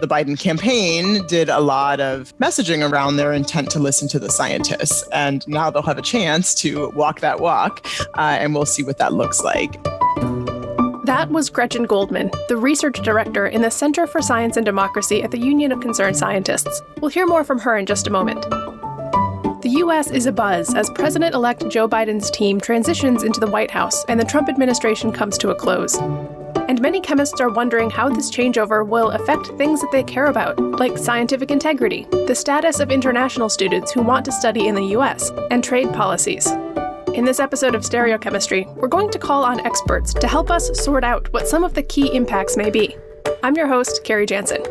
The Biden campaign did a lot of messaging around their intent to listen to the scientists. And now they'll have a chance to walk that walk, and we'll see what that looks like. That was Gretchen Goldman, the research director in the Center for Science and Democracy at the Union of Concerned Scientists. We'll hear more from her in just a moment. The U.S. is abuzz as President-elect Joe Biden's team transitions into the White House and the Trump administration comes to a close. And many chemists are wondering how this changeover will affect things that they care about, like scientific integrity, the status of international students who want to study in the U.S., and trade policies. In this episode of Stereochemistry, we're going to call on experts to help us sort out what some of the key impacts may be. I'm your host, Kerri Jansen.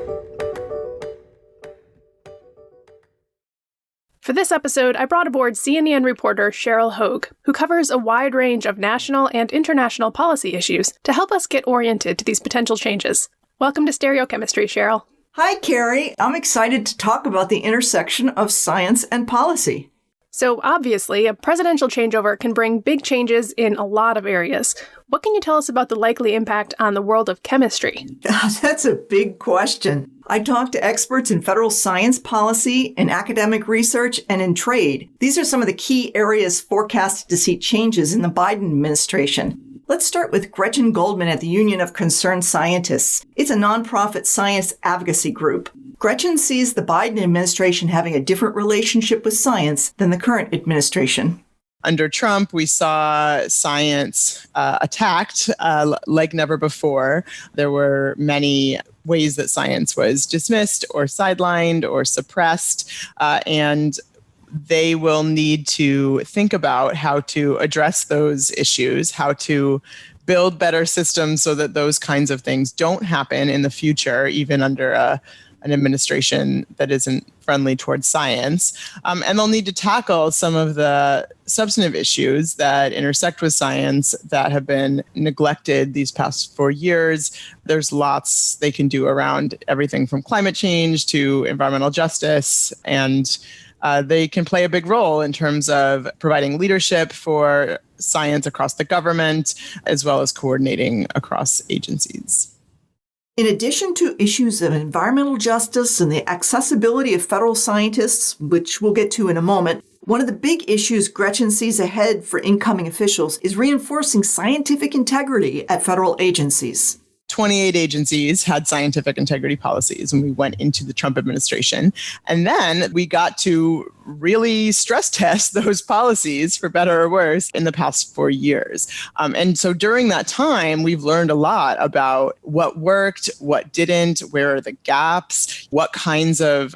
For this episode, I brought aboard C&EN reporter Cheryl Hogue, who covers a wide range of national and international policy issues to help us get oriented to these potential changes. Welcome to Stereochemistry, Cheryl. Hi, Kerri. I'm excited to talk about the intersection of science and policy. So obviously, a presidential changeover can bring big changes in a lot of areas. What can you tell us about the likely impact on the world of chemistry? That's a big question. I talked to experts in federal science policy, in academic research, and in trade. These are some of the key areas forecasted to see changes in the Biden administration. Let's start with Gretchen Goldman at the Union of Concerned Scientists. It's a nonprofit science advocacy group. Gretchen sees the Biden administration having a different relationship with science than the current administration. Under Trump, we saw science attacked like never before. There were many ways that science was dismissed or sidelined or suppressed, and they will need to think about how to address those issues, how to build better systems so that those kinds of things don't happen in the future, even under an administration that isn't friendly towards science. And they'll need to tackle some of the substantive issues that intersect with science that have been neglected these past 4 years. There's lots they can do around everything from climate change to environmental justice, and they can play a big role in terms of providing leadership for science across the government, as well as coordinating across agencies. In addition to issues of environmental justice and the accessibility of federal scientists, which we'll get to in a moment, one of the big issues Gretchen sees ahead for incoming officials is reinforcing scientific integrity at federal agencies. 28 agencies had scientific integrity policies when we went into the Trump administration. And then we got to really stress test those policies, for better or worse, in the past 4 years. And so during that time, we've learned a lot about what worked, what didn't, where are the gaps, what kinds of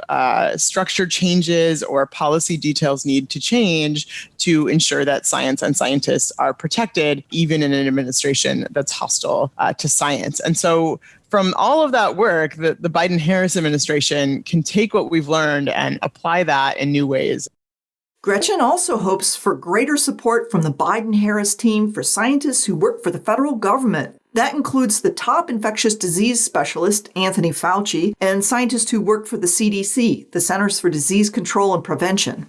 structure changes or policy details need to change to ensure that science and scientists are protected, even in an administration that's hostile to science. And so from all of that work, the Biden-Harris administration can take what we've learned and apply that in new ways. Gretchen also hopes for greater support from the Biden-Harris team for scientists who work for the federal government. That includes the top infectious disease specialist, Anthony Fauci, and scientists who work for the CDC, the Centers for Disease Control and Prevention.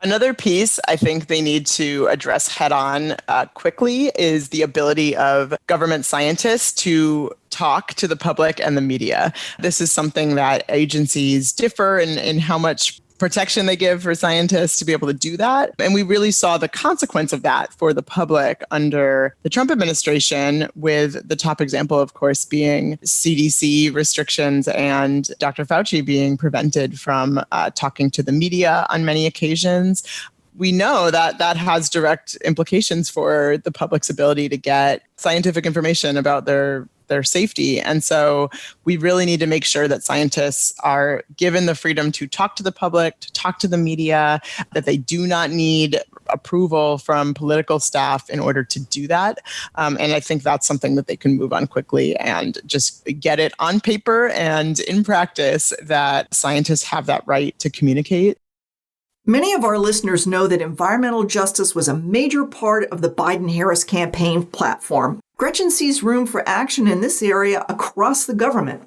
Another piece I think they need to address head-on quickly is the ability of government scientists to talk to the public and the media. This is something that agencies differ in how much protection they give for scientists to be able to do that. And we really saw the consequence of that for the public under the Trump administration, with the top example, of course, being CDC restrictions and Dr. Fauci being prevented from talking to the media on many occasions. We know that that has direct implications for the public's ability to get scientific information about their safety. And so we really need to make sure that scientists are given the freedom to talk to the public, to talk to the media, that they do not need approval from political staff in order to do that. And I think that's something that they can move on quickly and just get it on paper and in practice that scientists have that right to communicate. Many of our listeners know that environmental justice was a major part of the Biden-Harris campaign platform. Gretchen sees room for action in this area across the government.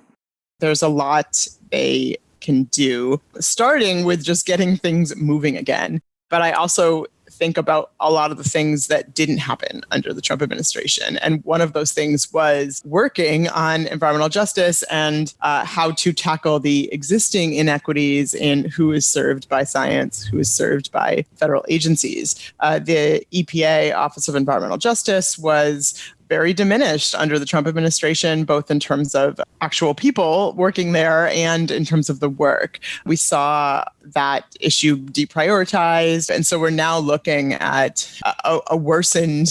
There's a lot they can do, starting with just getting things moving again. But I also think about a lot of the things that didn't happen under the Trump administration. And one of those things was working on environmental justice and how to tackle the existing inequities in who is served by science, who is served by federal agencies. The EPA, Office of Environmental Justice, was very diminished under the Trump administration, both in terms of actual people working there and in terms of the work. We saw that issue deprioritized. And so we're now looking at a worsened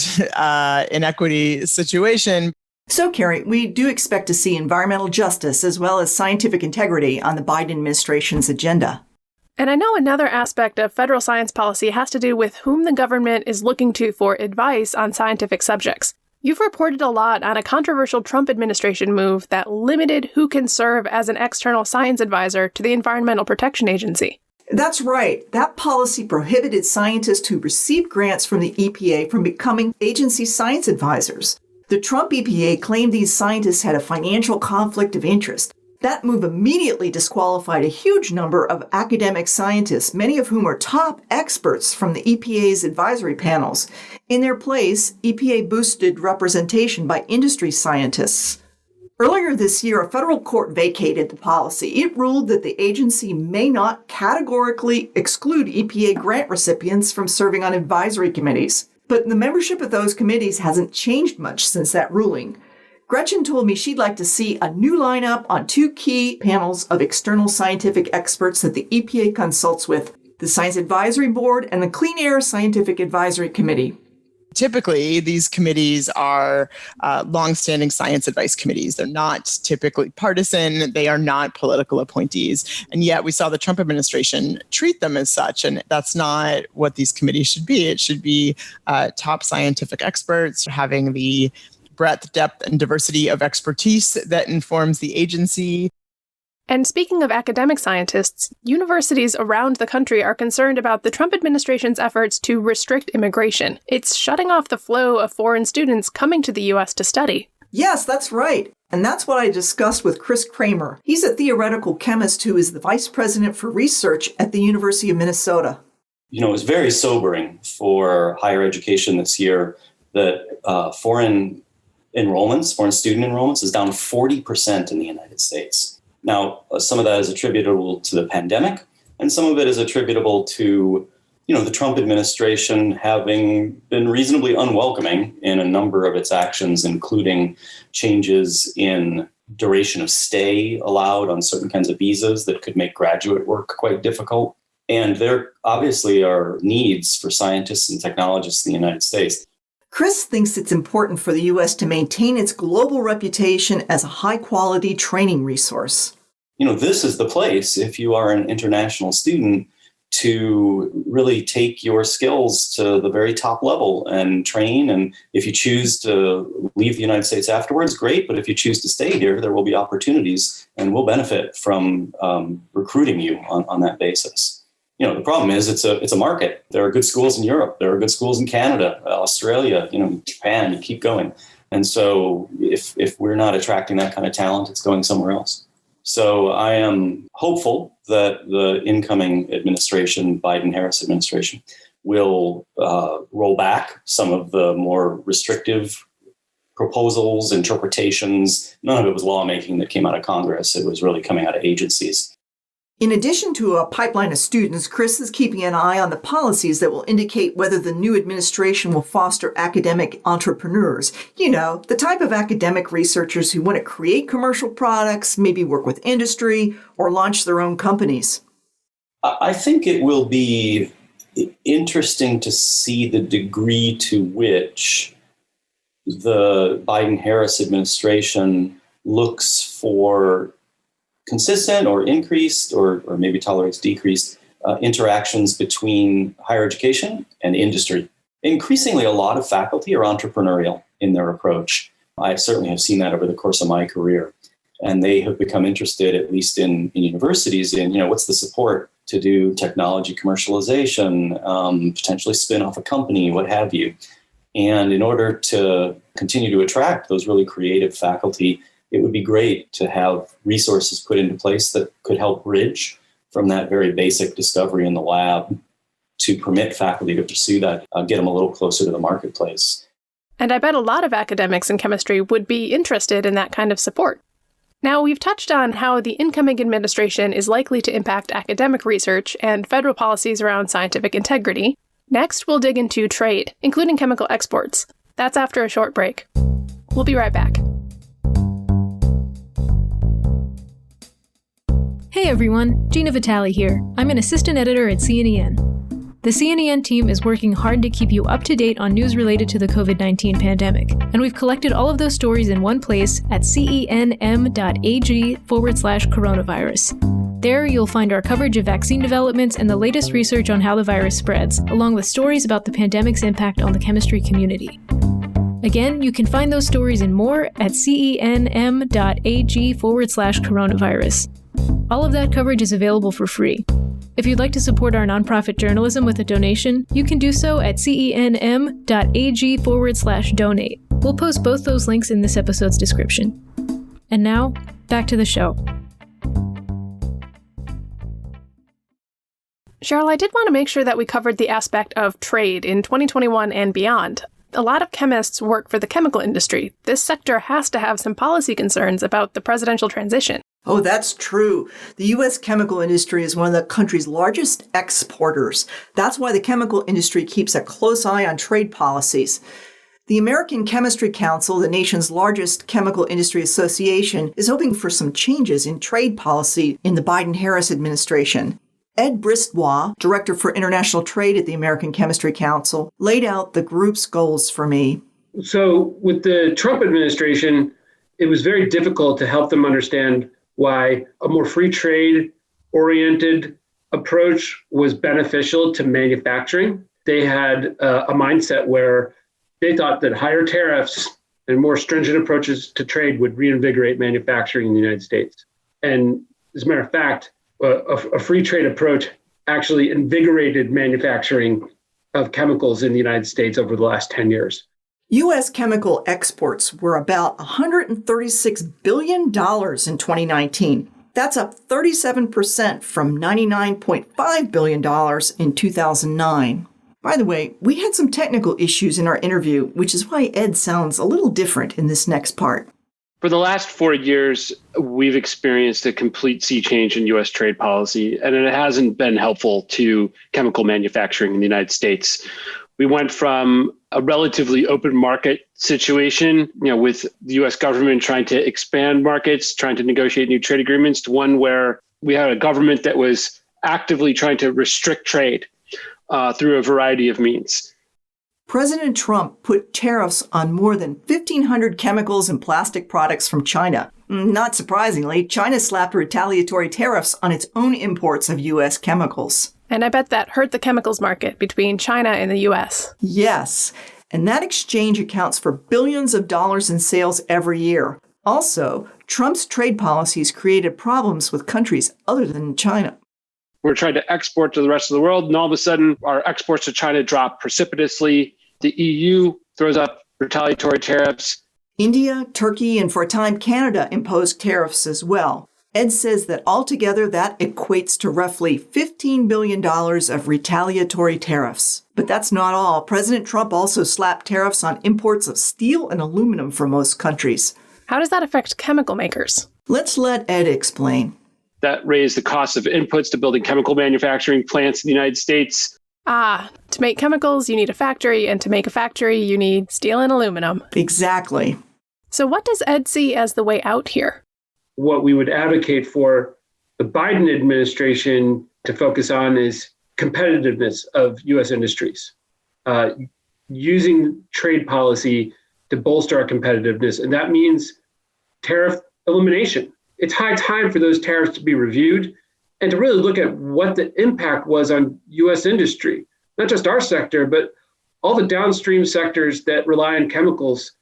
inequity situation. So, Kerri, we do expect to see environmental justice as well as scientific integrity on the Biden administration's agenda. And I know another aspect of federal science policy has to do with whom the government is looking to for advice on scientific subjects. You've reported a lot on a controversial Trump administration move that limited who can serve as an external science advisor to the Environmental Protection Agency. That's right. That policy prohibited scientists who received grants from the EPA from becoming agency science advisors. The Trump EPA claimed these scientists had a financial conflict of interest. That move immediately disqualified a huge number of academic scientists, many of whom are top experts from the EPA's advisory panels. In their place, EPA boosted representation by industry scientists. Earlier this year, a federal court vacated the policy. It ruled that the agency may not categorically exclude EPA grant recipients from serving on advisory committees. But the membership of those committees hasn't changed much since that ruling. Gretchen told me she'd like to see a new lineup on 2 key panels of external scientific experts that the EPA consults with, the Science Advisory Board and the Clean Air Scientific Advisory Committee. Typically, these committees are longstanding science advice committees. They're not typically partisan. They are not political appointees. And yet we saw the Trump administration treat them as such. And that's not what these committees should be. It should be top scientific experts having the breadth, depth, and diversity of expertise that informs the agency. And speaking of academic scientists, universities around the country are concerned about the Trump administration's efforts to restrict immigration. It's shutting off the flow of foreign students coming to the U.S. to study. Yes, that's right. And that's what I discussed with Chris Kramer. He's a theoretical chemist who is the vice president for research at the University of Minnesota. It was very sobering for higher education this year that foreign student enrollments is down 40% in the United States. Now, some of that is attributable to the pandemic, and some of it is attributable to, the Trump administration having been reasonably unwelcoming in a number of its actions, including changes in duration of stay allowed on certain kinds of visas that could make graduate work quite difficult. And there obviously are needs for scientists and technologists in the United States. Chris thinks it's important for the U.S. to maintain its global reputation as a high-quality training resource. This is the place, if you are an international student, to really take your skills to the very top level and train. And if you choose to leave the United States afterwards, great. But if you choose to stay here, there will be opportunities, and we'll benefit from recruiting you on that basis. The problem is it's a market. There are good schools in Europe. There are good schools in Canada, Australia, Japan, you keep going. And so if we're not attracting that kind of talent, it's going somewhere else. So I am hopeful that the incoming administration, Biden-Harris administration, will roll back some of the more restrictive proposals, interpretations. None of it was lawmaking that came out of Congress. It was really coming out of agencies. In addition to a pipeline of students, Chris is keeping an eye on the policies that will indicate whether the new administration will foster academic entrepreneurs. The type of academic researchers who want to create commercial products, maybe work with industry, or launch their own companies. I think it will be interesting to see the degree to which the Biden-Harris administration looks for consistent or increased or maybe tolerates decreased interactions between higher education and industry. Increasingly, a lot of faculty are entrepreneurial in their approach. I certainly have seen that over the course of my career. And they have become interested, at least in universities, in what's the support to do technology commercialization, potentially spin off a company, what have you. And in order to continue to attract those really creative faculty, it would be great to have resources put into place that could help bridge from that very basic discovery in the lab to permit faculty to pursue that, get them a little closer to the marketplace. And I bet a lot of academics in chemistry would be interested in that kind of support. Now, we've touched on how the incoming administration is likely to impact academic research and federal policies around scientific integrity. Next, we'll dig into trade, including chemical exports. That's after a short break. We'll be right back. Hey everyone, Gina Vitale here. I'm an assistant editor at C&EN. The C&EN team is working hard to keep you up to date on news related to the COVID-19 pandemic, and we've collected all of those stories in one place at cenm.ag/coronavirus. There, you'll find our coverage of vaccine developments and the latest research on how the virus spreads, along with stories about the pandemic's impact on the chemistry community. Again, you can find those stories and more at cenm.ag/coronavirus. All of that coverage is available for free. If you'd like to support our nonprofit journalism with a donation, you can do so at cenm.ag/donate. We'll post both those links in this episode's description. And now, back to the show. Cheryl, I did want to make sure that we covered the aspect of trade in 2021 and beyond. A lot of chemists work for the chemical industry. This sector has to have some policy concerns about the presidential transition. Oh, that's true. The U.S. chemical industry is one of the country's largest exporters. That's why the chemical industry keeps a close eye on trade policies. The American Chemistry Council, the nation's largest chemical industry association, is hoping for some changes in trade policy in the Biden-Harris administration. Ed Bristois, Director for International Trade at the American Chemistry Council, laid out the group's goals for me. So with the Trump administration, it was very difficult to help them understand why a more free trade oriented approach was beneficial to manufacturing. They had a mindset where they thought that higher tariffs and more stringent approaches to trade would reinvigorate manufacturing in the United States. And as a matter of fact, a free trade approach actually invigorated manufacturing of chemicals in the United States over the last 10 years. U.S. chemical exports were about $136 billion in 2019. That's up 37% from $99.5 billion in 2009. By the way, we had some technical issues in our interview, which is why Ed sounds a little different in this next part. For the last 4 years, we've experienced a complete sea change in U.S. trade policy, and it hasn't been helpful to chemical manufacturing in the United States. We went from a relatively open market situation, with the U.S. government trying to expand markets, trying to negotiate new trade agreements, to one where we had a government that was actively trying to restrict trade through a variety of means. President Trump put tariffs on more than 1,500 chemicals and plastic products from China. Not surprisingly, China slapped retaliatory tariffs on its own imports of U.S. chemicals. And I bet that hurt the chemicals market between China and the U.S. Yes, and that exchange accounts for billions of dollars in sales every year. Also, Trump's trade policies created problems with countries other than China. We're trying to export to the rest of the world, and all of a sudden, our exports to China drop precipitously. The EU throws up retaliatory tariffs. India, Turkey, and for a time, Canada imposed tariffs as well. Ed says that altogether that equates to roughly $15 billion of retaliatory tariffs. But that's not all. President Trump also slapped tariffs on imports of steel and aluminum from most countries. How does that affect chemical makers? Let's let Ed explain. That raised the cost of inputs to building chemical manufacturing plants in the United States. To make chemicals, you need a factory, and to make a factory, you need steel and aluminum. Exactly. So what does Ed see as the way out here? What we would advocate for the Biden administration to focus on is competitiveness of U.S. industries, using trade policy to bolster our competitiveness. And that means tariff elimination. It's high time for those tariffs to be reviewed and to really look at what the impact was on U.S. industry, not just our sector, but all the downstream sectors that rely on chemicals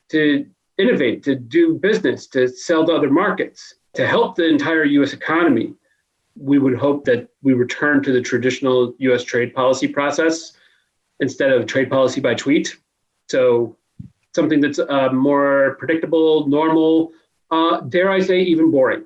to innovate, to do business, to sell to other markets, to help the entire U.S. economy. We would hope that we return to the traditional U.S. trade policy process instead of trade policy by tweet. So something that's more predictable, normal, dare I say, even boring.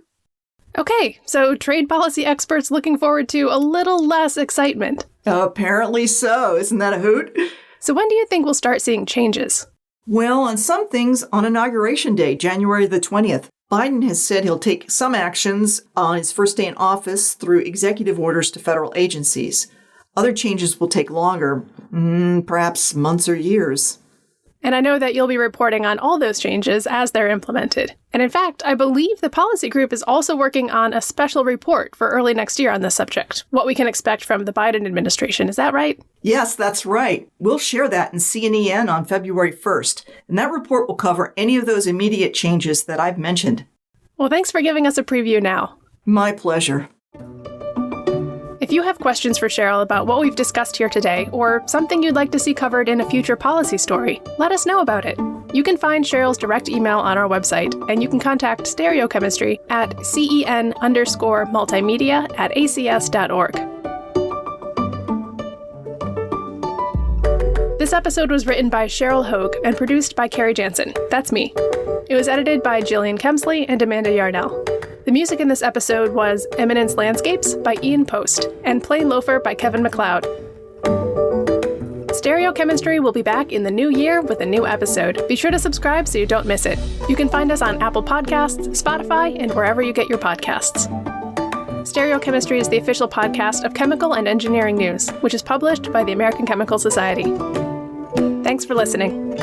Okay, so trade policy experts looking forward to a little less excitement. Apparently so. Isn't that a hoot? So when do you think we'll start seeing changes? Well, on some things, on Inauguration Day, January the 20th, Biden has said he'll take some actions on his first day in office through executive orders to federal agencies. Other changes will take longer, perhaps months or years. And I know that you'll be reporting on all those changes as they're implemented. And in fact, I believe the policy group is also working on a special report for early next year on this subject, what we can expect from the Biden administration. Is that right? Yes, that's right. We'll share that in C&EN on February 1st. And that report will cover any of those immediate changes that I've mentioned. Well, thanks for giving us a preview now. My pleasure. If you have questions for Cheryl about what we've discussed here today, or something you'd like to see covered in a future policy story, let us know about it. You can find Cheryl's direct email on our website, and you can contact Stereochemistry at CEN_multimedia@acs.org. This episode was written by Cheryl Hogue and produced by Kerri Jansen. That's me. It was edited by Jillian Kemsley and Amanda Yarnell. The music in this episode was Eminence Landscapes by Ian Post and Plain Loafer by Kevin MacLeod. Stereochemistry will be back in the new year with a new episode. Be sure to subscribe so you don't miss it. You can find us on Apple Podcasts, Spotify, and wherever you get your podcasts. Stereochemistry is the official podcast of Chemical and Engineering News, which is published by the American Chemical Society. Thanks for listening.